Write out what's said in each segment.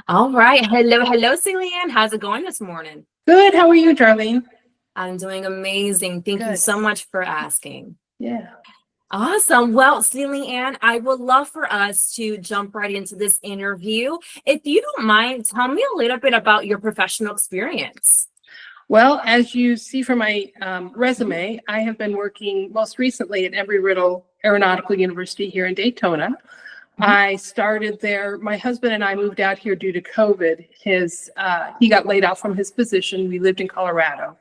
All right. Hello, Ceely Ann. How's it going this morning? Good. How are you, Darlene? I'm doing amazing. Thank you Good. so much for asking. Yeah. Awesome. Well, Ceely Ann, I would love for us to jump right into this interview. If you don't mind, tell me a little bit about your professional experience. Well, as you see from my resume, I have been working most recently at Embry-Riddle Aeronautical University here in Daytona. Mhm. I started there. My husband and I moved out here due to COVID. He got laid off from his position. We lived in Colorado.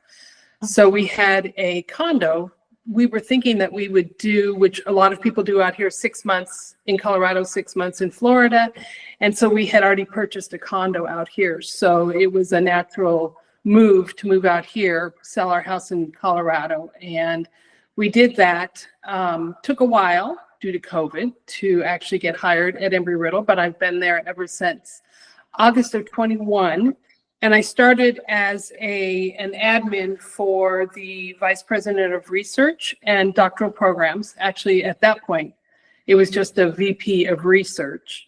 So we had a condo. We were thinking that we would do, which a lot of people do out here, 6 months in Colorado, 6 months in Florida. And so we had already purchased a condo out here. So it was a natural move to move out here, sell our house in Colorado. And we did that. Took a while due to COVID to actually get hired at Embry-Riddle, but I've been there ever since August of 21. And I started as an admin for the vice president of research and doctoral programs. Actually, at that point, it was just a VP of research.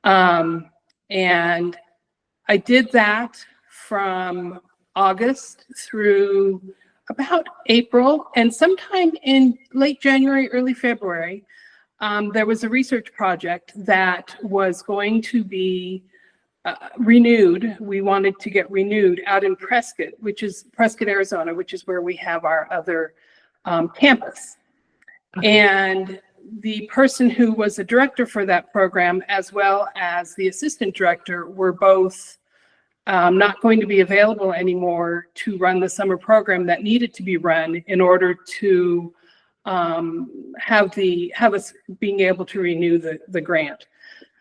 And I did that from August through about April. And sometime in late January, early February, there was a research project that was going to be renewed. We wanted to get renewed out in Prescott, Arizona, which is where we have our other campus. Okay. And the person who was the director for that program, as well as the assistant director, were both not going to be available anymore to run the summer program that needed to be run in order to have us being able to renew the grant.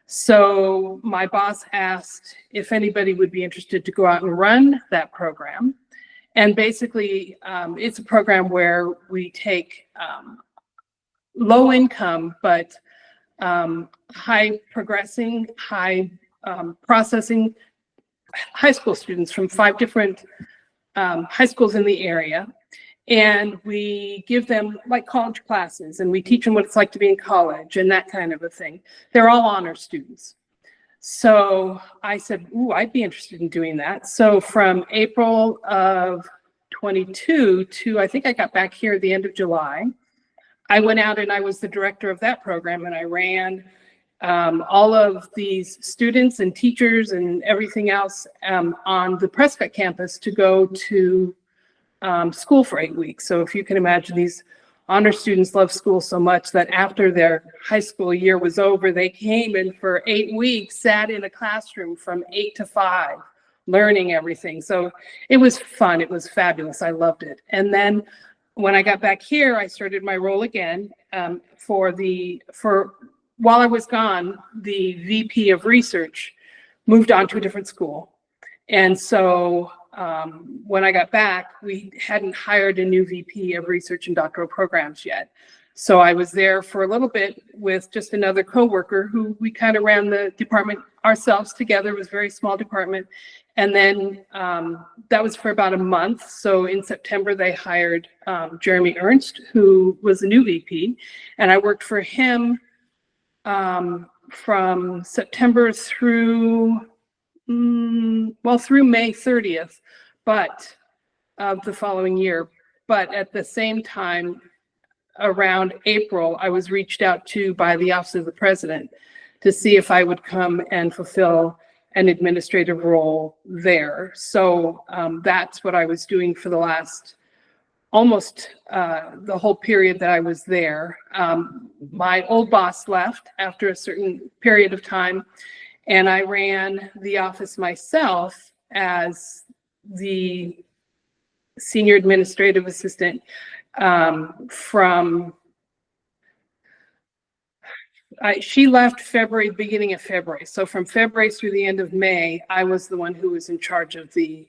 So my boss asked if anybody would be interested to go out and run that program. And basically, it's a program where we take low income, but high progressing, high processing high school students from 5 different high schools in the area. And we give them like college classes, and we teach them what it's like to be in college and that kind of a thing. They're all honor students. So I said, ooh, I'd be interested in doing that. So from April of 22 to, I think I got back here at the end of July, I went out and I was the director of that program, and I ran all of these students and teachers and everything else on the Prescott campus to go to school for 8 weeks. So if you can imagine, these honor students love school so much that after their high school year was over, they came and for 8 weeks sat in a classroom from 8 to 5, learning everything. So it was fun. It was fabulous. I loved it. And then when I got back here, I started my role again while I was gone, the VP of research moved on to a different school. And so when I got back, we hadn't hired a new VP of research and doctoral programs yet. So I was there for a little bit with just another coworker who we kind of ran the department ourselves together. It was a very small department. And then that was for about a month. So in September, they hired Jeremy Ernst, who was a new VP. And I worked for him from September through May 30th, but of the following year. But at the same time, around April, I was reached out to by the Office of the President to see if I would come and fulfill an administrative role there. So that's what I was doing for the last almost the whole period that I was there. My old boss left after a certain period of time, and I ran the office myself as the senior administrative assistant she left beginning of February. So from February through the end of May, I was the one who was in charge of the